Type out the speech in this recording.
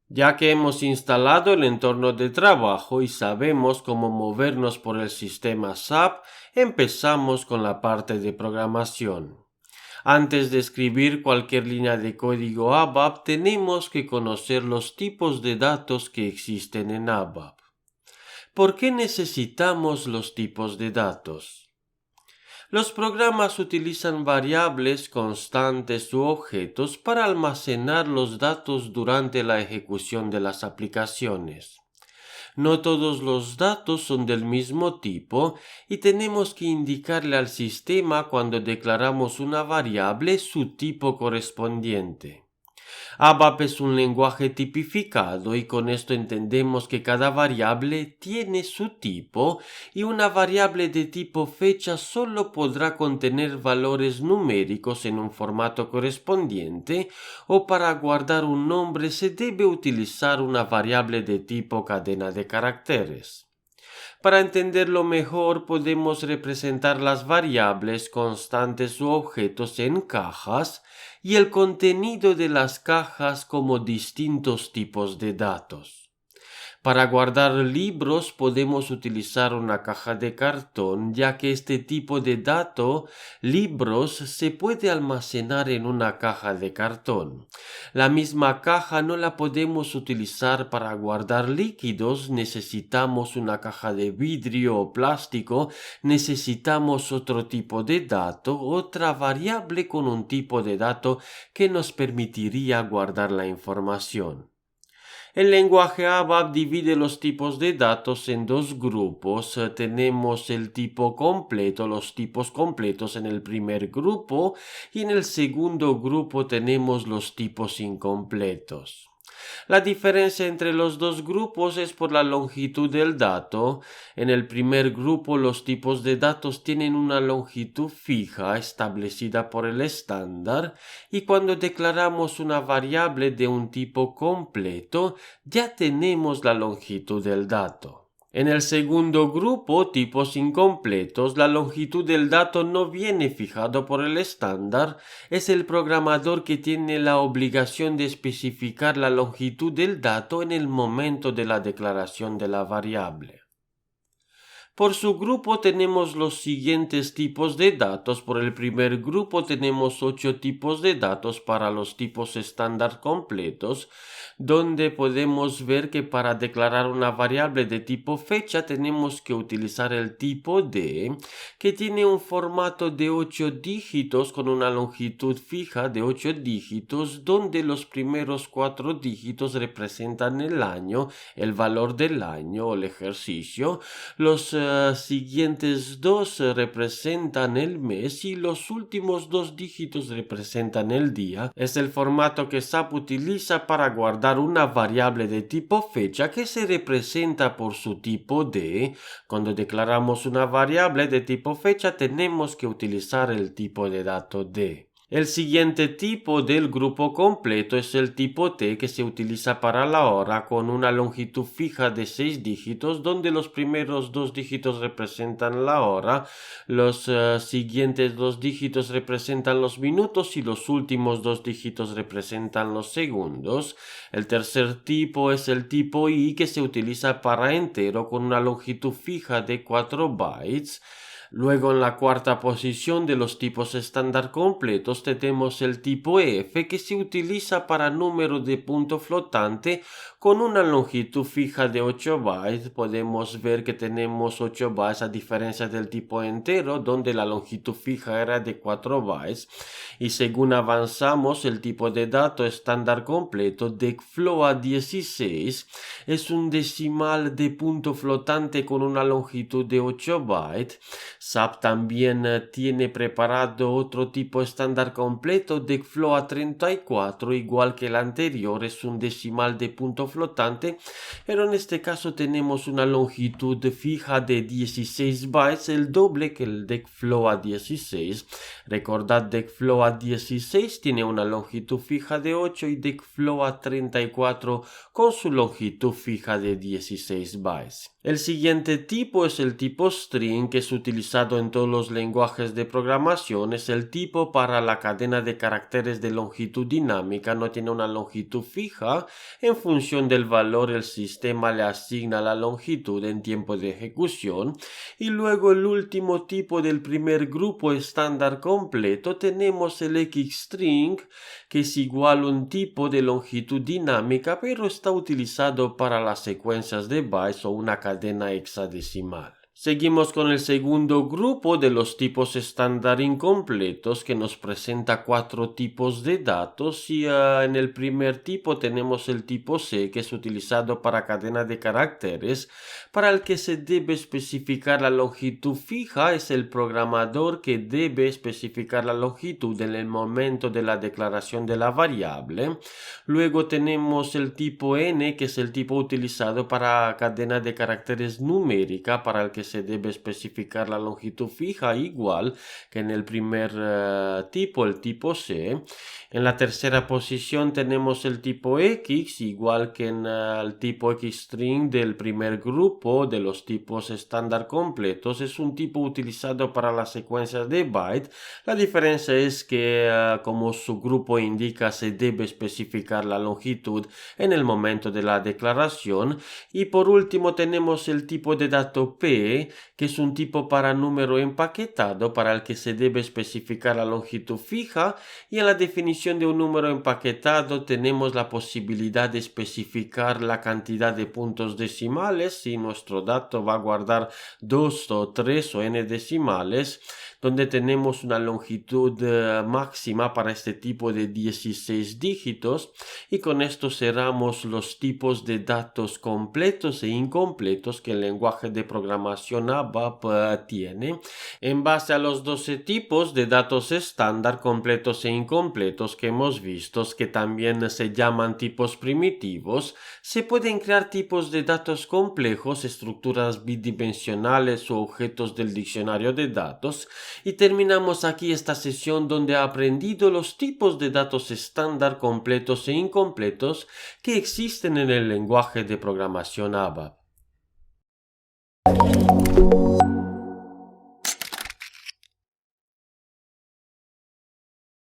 Ya que hemos instalado el entorno de trabajo y sabemos cómo movernos por el sistema SAP, empezamos con la parte de programación. Antes de escribir cualquier línea de código ABAP, tenemos que conocer los tipos de datos que existen en ABAP. ¿Por qué necesitamos los tipos de datos? Los programas utilizan variables, constantes u objetos para almacenar los datos durante la ejecución de las aplicaciones. No todos los datos son del mismo tipo y tenemos que indicarle al sistema cuando declaramos una variable su tipo correspondiente. ABAP es un lenguaje tipificado y con esto entendemos que cada variable tiene su tipo y una variable de tipo fecha solo podrá contener valores numéricos en un formato correspondiente o para guardar un nombre se debe utilizar una variable de tipo cadena de caracteres. Para entenderlo mejor podemos representar las variables, constantes u objetos en cajas y el contenido de las cajas como distintos tipos de datos. Para guardar libros podemos utilizar una caja de cartón, ya que este tipo de dato, libros, se puede almacenar en una caja de cartón. La misma caja no la podemos utilizar para guardar líquidos, necesitamos una caja de vidrio o plástico, necesitamos otro tipo de dato, otra variable con un tipo de dato que nos permitiría guardar la información. El lenguaje ABAP divide los tipos de datos en dos grupos. Tenemos el tipo completo, los tipos completos en el primer grupo y en el segundo grupo tenemos los tipos incompletos. La diferencia entre los dos grupos es por la longitud del dato. En el primer grupo los tipos de datos tienen una longitud fija establecida por el estándar y cuando declaramos una variable de un tipo completo ya tenemos la longitud del dato. En el segundo grupo, tipos incompletos, la longitud del dato no viene fijado por el estándar, es el programador que tiene la obligación de especificar la longitud del dato en el momento de la declaración de la variable. Por subgrupo tenemos los siguientes tipos de datos. Por el primer grupo tenemos 8 tipos de datos para los tipos estándar completos, donde podemos ver que para declarar una variable de tipo fecha tenemos que utilizar el tipo D, que tiene un formato de 8 dígitos con una longitud fija de 8 dígitos, donde los primeros 4 dígitos representan el año, el valor del año o el ejercicio, los siguientes dos representan el mes y los últimos 2 dígitos representan el día. Es el formato que SAP utiliza para guardar una variable de tipo fecha que se representa por su tipo D. Cuando declaramos una variable de tipo fecha tenemos que utilizar el tipo de dato D. El siguiente tipo del grupo completo es el tipo T que se utiliza para la hora con una longitud fija de 6 dígitos donde los primeros 2 dígitos representan la hora, los siguientes 2 dígitos representan los minutos y los últimos 2 dígitos representan los segundos. El tercer tipo es el tipo I que se utiliza para entero con una longitud fija de 4 bytes. Luego en la cuarta posición de los tipos estándar completos tenemos el tipo F que se utiliza para número de punto flotante con una longitud fija de 8 bytes. Podemos ver que tenemos 8 bytes a diferencia del tipo entero donde la longitud fija era de 4 bytes. Y según avanzamos el tipo de dato estándar completo DECFloat 16 es un decimal de punto flotante con una longitud de 8 bytes. SAP también tiene preparado otro tipo estándar completo DECFloat 34, igual que el anterior, es un decimal de punto flotante, pero en este caso tenemos una longitud fija de 16 bytes, el doble que el DECFloat 16. Recordad, DECFloat 16 tiene una longitud fija de 8 y DECFloat 34 con su longitud fija de 16 bytes. El siguiente tipo es el tipo string que es utilizado utilizado en todos los lenguajes de programación, es el tipo para la cadena de caracteres de longitud dinámica. No tiene una longitud fija. En función del valor, el sistema le asigna la longitud en tiempo de ejecución. Y luego el último tipo del primer grupo estándar completo, tenemos el xstring, que es igual a un tipo de longitud dinámica, pero está utilizado para las secuencias de bytes o una cadena hexadecimal. Seguimos con el segundo grupo de los tipos estándar incompletos, que nos presenta 4 tipos de datos, y en el primer tipo tenemos el tipo C, que es utilizado para cadena de caracteres, para el que se debe especificar la longitud fija. Es el programador que debe especificar la longitud en el momento de la declaración de la variable. Luego tenemos el tipo N, que es el tipo utilizado para cadena de caracteres numérica, para el que se debe especificar la longitud fija igual que en el primer tipo, el tipo C. En la tercera posición tenemos el tipo X, igual que en el tipo xstring del primer grupo de los tipos estándar completos. Es un tipo utilizado para las secuencias de byte. La diferencia es que, como su grupo indica, se debe especificar la longitud en el momento de la declaración. Y por último tenemos el tipo de dato P, que es un tipo para número empaquetado, para el que se debe especificar la longitud fija. Y en la definición de un número empaquetado tenemos la posibilidad de especificar la cantidad de puntos decimales, si nuestro dato va a guardar 2 o 3 o n decimales, donde tenemos una longitud máxima para este tipo de 16 dígitos. Y con esto cerramos los tipos de datos completos e incompletos que el lenguaje de programación ABAP tiene. En base a los 12 tipos de datos estándar completos e incompletos que hemos visto, que también se llaman tipos primitivos, se pueden crear tipos de datos complejos, estructuras bidimensionales o objetos del diccionario de datos. Y terminamos aquí esta sesión donde ha aprendido los tipos de datos estándar completos e incompletos que existen en el lenguaje de programación ABAP.